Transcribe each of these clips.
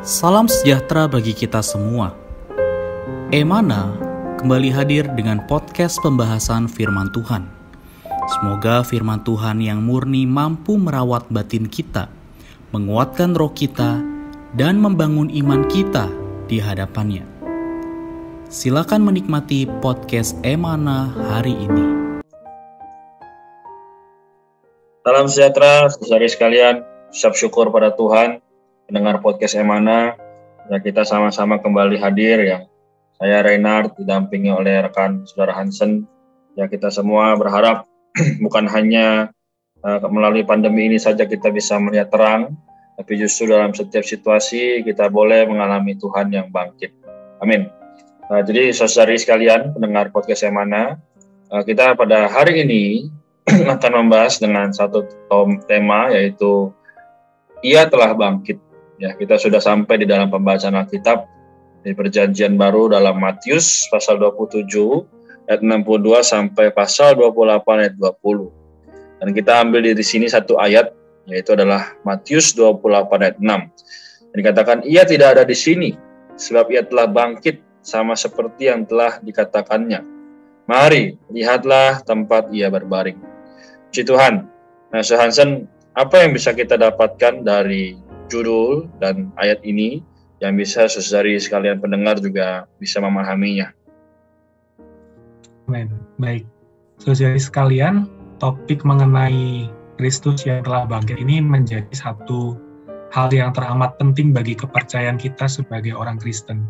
Salam sejahtera bagi kita semua. Emana kembali hadir dengan podcast pembahasan firman Tuhan. Semoga firman Tuhan yang murni mampu merawat batin kita, menguatkan roh kita, dan membangun iman kita di hadapannya. Silakan menikmati podcast Emana hari ini. Salam sejahtera, saudari sekalian. Ucap syukur pada Tuhan. Mendengar podcast Emana, ya kita sama-sama kembali hadir ya. Saya Reinhard didampingi oleh rekan saudara Hansen. Ya kita semua berharap bukan hanya melalui pandemi ini saja kita bisa melihat terang, tapi justru dalam setiap situasi kita boleh mengalami Tuhan yang bangkit. Amin. Jadi saudari sekalian pendengar podcast Emana, kita pada hari ini akan membahas dengan satu tema, yaitu Ia telah bangkit. Ya, kita sudah sampai di dalam pembacaan Alkitab di Perjanjian Baru dalam Matius pasal 27 ayat 62 sampai pasal 28 ayat 20. Dan kita ambil di sini satu ayat, yaitu adalah Matius 28 ayat 6. Dan dikatakan, Ia tidak ada di sini, sebab Ia telah bangkit sama seperti yang telah dikatakannya. Mari, lihatlah tempat Ia berbaring. Puji Tuhan. Nah, Hansen, apa yang bisa kita dapatkan dari judul dan ayat ini yang bisa saudari sekalian pendengar juga bisa memahaminya? Amin. Baik, saudari sekalian, topik mengenai Kristus yang telah bangkit ini menjadi satu hal yang teramat penting bagi kepercayaan kita sebagai orang Kristen.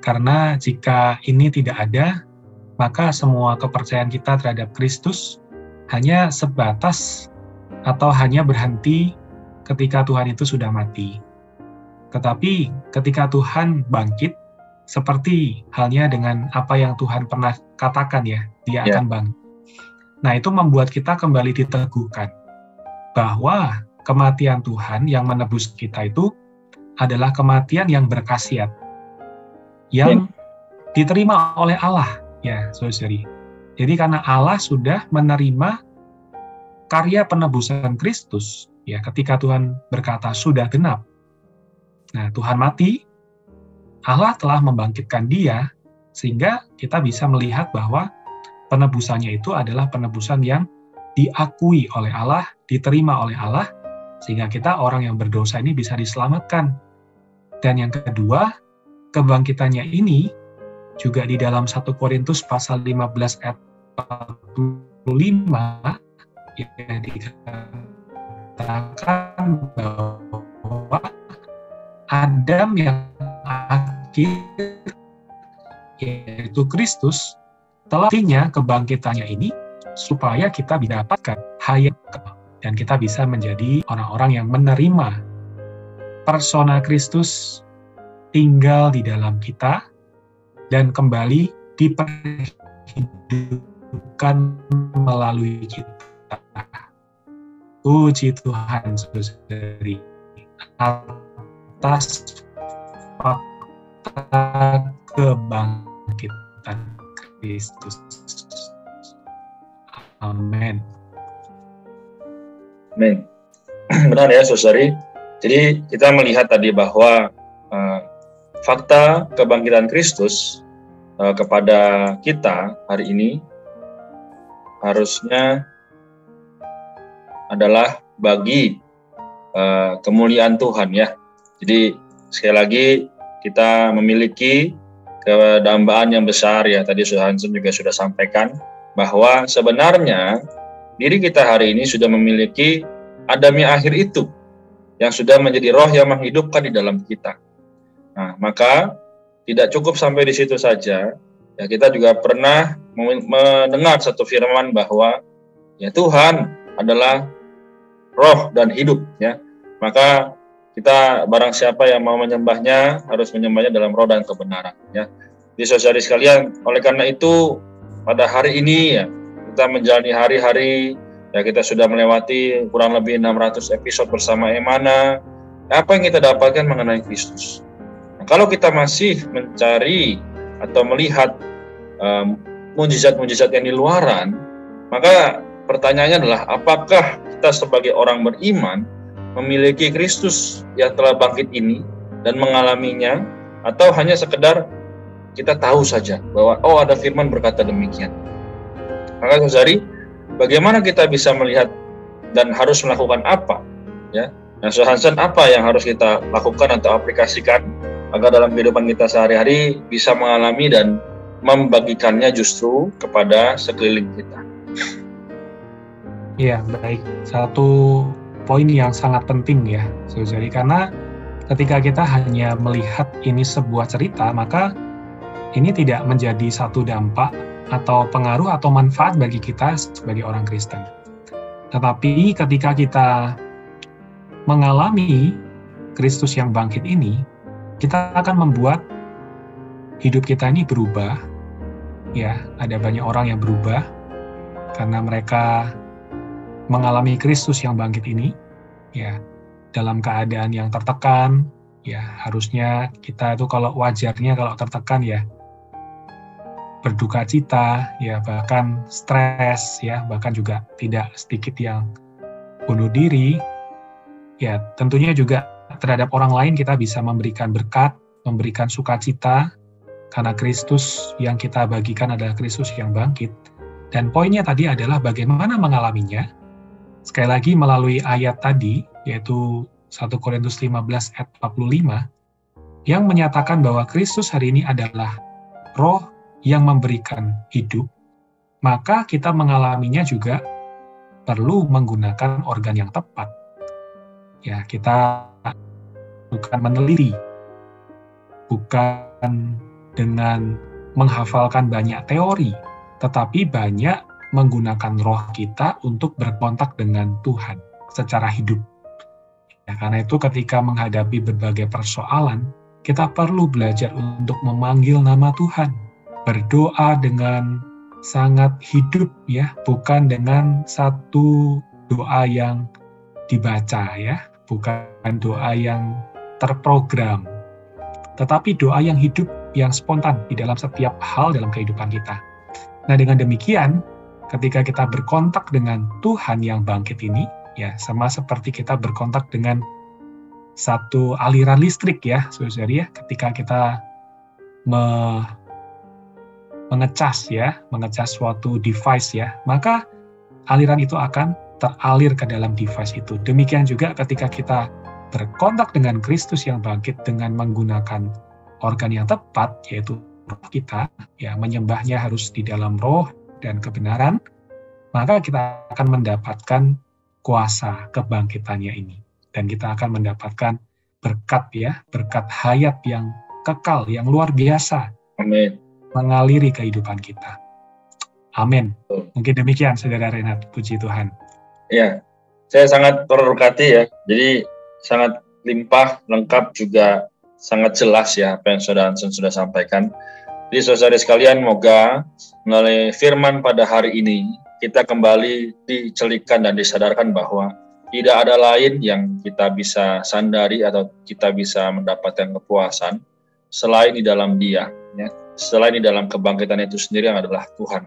Karena jika ini tidak ada, maka semua kepercayaan kita terhadap Kristus hanya sebatas atau hanya berhenti ketika Tuhan itu sudah mati. Tetapi ketika Tuhan bangkit, seperti halnya dengan apa yang Tuhan pernah katakan ya, Dia akan bangkit. Nah, itu membuat kita kembali diteguhkan bahwa kematian Tuhan yang menebus kita itu adalah kematian yang berkhasiat, yang diterima oleh Allah, ya, saudari. Jadi karena Allah sudah menerima karya penebusan Kristus, ya, ketika Tuhan berkata sudah genap. Nah, Tuhan mati, Allah telah membangkitkan Dia, sehingga kita bisa melihat bahwa penebusannya itu adalah penebusan yang diakui oleh Allah, diterima oleh Allah, sehingga kita orang yang berdosa ini bisa diselamatkan. Dan yang kedua, kebangkitannya ini juga di dalam 1 Korintus pasal 15 ayat 45 ya, dikatakan bahwa Adam yang akhir, yaitu Kristus, telah kebangkitannya ini supaya kita dapatkan hayat dan kita bisa menjadi orang-orang yang menerima persona Kristus tinggal di dalam kita dan kembali diperhidupkan melalui kita. Puji Tuhan, saudari, atas fakta kebangkitan Kristus. Amin. Amin. Benar ya, saudari. Jadi kita melihat tadi bahwa fakta kebangkitan Kristus kepada kita hari ini harusnya adalah bagi kemuliaan Tuhan ya. Jadi sekali lagi kita memiliki kedambaan yang besar ya. Tadi Hansen juga sudah sampaikan bahwa sebenarnya diri kita hari ini sudah memiliki Adam yang akhir itu, yang sudah menjadi roh yang menghidupkan di dalam kita. Nah, maka tidak cukup sampai di situ saja. Ya, kita juga pernah mendengar satu firman bahwa ya Tuhan adalah roh dan hidup ya. Maka kita barang siapa yang mau menyembahnya harus menyembahnya dalam roh dan kebenaran ya. Jadi saudari sekalian, oleh karena itu pada hari ini ya kita menjalani hari-hari ya, kita sudah melewati kurang lebih 600 episode bersama Emana. Apa yang kita dapatkan mengenai Kristus? Nah, kalau kita masih mencari atau melihat mujizat-mujizat yang di luaran, maka pertanyaannya adalah apakah kita sebagai orang beriman memiliki Kristus yang telah bangkit ini dan mengalaminya, atau hanya sekedar kita tahu saja bahwa ada firman berkata demikian. Maka saudari, bagaimana kita bisa melihat dan harus melakukan apa? Ya, nah, Saudara Hansen, apa yang harus kita lakukan atau aplikasikan agar dalam kehidupan kita sehari-hari bisa mengalami dan membagikannya justru kepada sekeliling kita? Ya, baik. Satu poin yang sangat penting ya, saudari, karena ketika kita hanya melihat ini sebuah cerita, maka ini tidak menjadi satu dampak atau pengaruh atau manfaat bagi kita sebagai orang Kristen. Tetapi ketika kita mengalami Kristus yang bangkit ini, kita akan membuat hidup kita ini berubah. Ya, ada banyak orang yang berubah karena mereka mengalami Kristus yang bangkit ini. Ya, dalam keadaan yang tertekan, ya harusnya kita itu kalau wajarnya kalau tertekan ya berduka cita, ya bahkan stres, ya bahkan juga tidak sedikit yang bunuh diri. Ya tentunya juga terhadap orang lain kita bisa memberikan berkat, memberikan sukacita, karena Kristus yang kita bagikan adalah Kristus yang bangkit. Dan poinnya tadi adalah bagaimana mengalaminya. Sekali lagi melalui ayat tadi, yaitu 1 Korintus 15 ayat 45, yang menyatakan bahwa Kristus hari ini adalah roh yang memberikan hidup, maka kita mengalaminya juga perlu menggunakan organ yang tepat. Ya, kita bukan meneliti, bukan dengan menghafalkan banyak teori, tetapi banyak menggunakan roh kita untuk berkontak dengan Tuhan secara hidup. Ya, karena itu ketika menghadapi berbagai persoalan, kita perlu belajar untuk memanggil nama Tuhan, berdoa dengan sangat hidup, ya, bukan dengan satu doa yang dibaca, ya, bukan doa yang terprogram, tetapi doa yang hidup, yang spontan di dalam setiap hal dalam kehidupan kita. Nah, dengan demikian, ketika kita berkontak dengan Tuhan yang bangkit ini, ya, sama seperti kita berkontak dengan satu aliran listrik, ya, saudari, ya, ketika kita mengecas suatu device, ya, maka aliran itu akan teralir ke dalam device itu. Demikian juga ketika kita berkontak dengan Kristus yang bangkit dengan menggunakan organ yang tepat, yaitu roh kita, ya, menyembahnya harus di dalam roh dan kebenaran, maka kita akan mendapatkan kuasa kebangkitannya ini. Dan kita akan mendapatkan berkat, ya, berkat hayat yang kekal, yang luar biasa. Amin. Mengaliri kehidupan kita. Amin. Mungkin demikian, Saudara Renat. Puji Tuhan. Ya, saya sangat terberkati, ya. Jadi sangat limpah, lengkap, juga sangat jelas, ya, apa yang Saudara Hansen sudah sampaikan. Jadi saudara sekalian, moga melalui firman pada hari ini, kita kembali dicelikan dan disadarkan bahwa tidak ada lain yang kita bisa sandari atau kita bisa mendapatkan kepuasan selain di dalam Dia, ya. Selain di dalam kebangkitan itu sendiri yang adalah Tuhan.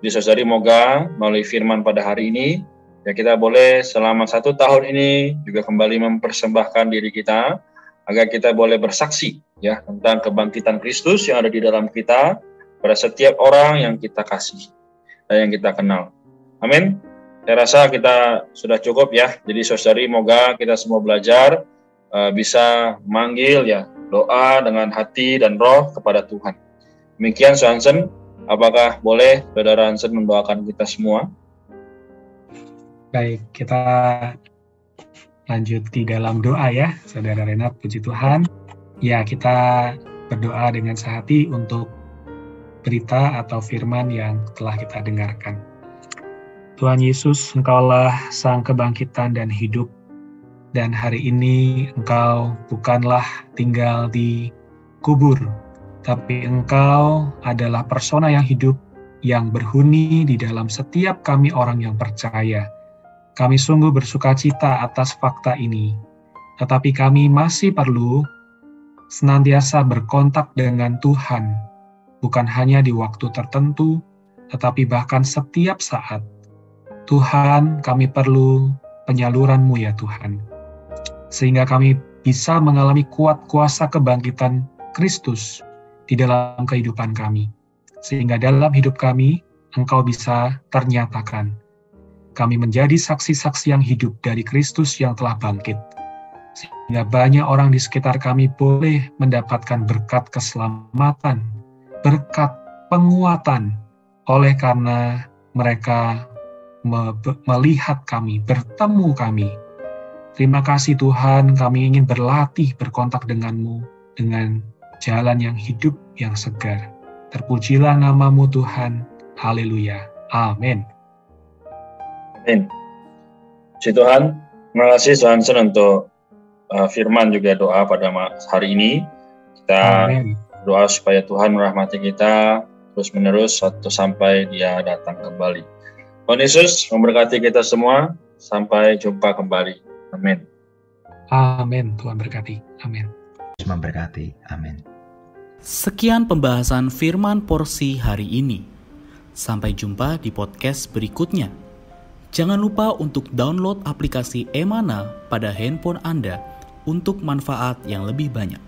Jadi saudari, moga melalui firman pada hari ini, ya, kita boleh selama 1 tahun ini juga kembali mempersembahkan diri kita, agar kita boleh bersaksi, ya, tentang kebangkitan Kristus yang ada di dalam kita pada setiap orang yang kita kasih dan yang kita kenal. Amin. Saya rasa kita sudah cukup, ya. Jadi saudari, moga kita semua belajar bisa manggil, ya, doa dengan hati dan roh kepada Tuhan. Demikian, Saudara Hansen, apakah boleh Saudara Hansen mendoakan kita semua? Baik, kita lanjut di dalam doa, ya, Saudara Renat. Puji Tuhan. Ya, kita berdoa dengan sehati untuk berita atau firman yang telah kita dengarkan. Tuhan Yesus, Engkaulah Sang Kebangkitan dan Hidup, dan hari ini Engkau bukanlah tinggal di kubur, tapi Engkau adalah persona yang hidup, yang berhuni di dalam setiap kami orang yang percaya. Kami sungguh bersukacita atas fakta ini, tetapi kami masih perlu senantiasa berkontak dengan Tuhan, bukan hanya di waktu tertentu, tetapi bahkan setiap saat. Tuhan, kami perlu penyaluran-Mu, ya Tuhan, sehingga kami bisa mengalami kuat kuasa kebangkitan Kristus di dalam kehidupan kami. Sehingga dalam hidup kami, Engkau bisa ternyatakan. Kami menjadi saksi-saksi yang hidup dari Kristus yang telah bangkit. Sehingga banyak orang di sekitar kami boleh mendapatkan berkat keselamatan, berkat penguatan, oleh karena mereka melihat kami, bertemu kami. Terima kasih Tuhan, kami ingin berlatih berkontak denganmu dengan jalan yang hidup, yang segar. Terpujilah namamu Tuhan. Haleluya. Amin. Amin. Puji Tuhan, terima kasih Johansen untuk firman juga doa pada hari ini. Kita doa supaya Tuhan merahmati kita terus-menerus sampai Dia datang kembali. Tuhan Yesus memberkati kita semua. Sampai jumpa kembali. Amin. Amin. Tuhan berkati. Amin. Memberkati. Amin. Sekian pembahasan firman porsi hari ini. Sampai jumpa di podcast berikutnya. Jangan lupa untuk download aplikasi Emana pada handphone Anda untuk manfaat yang lebih banyak.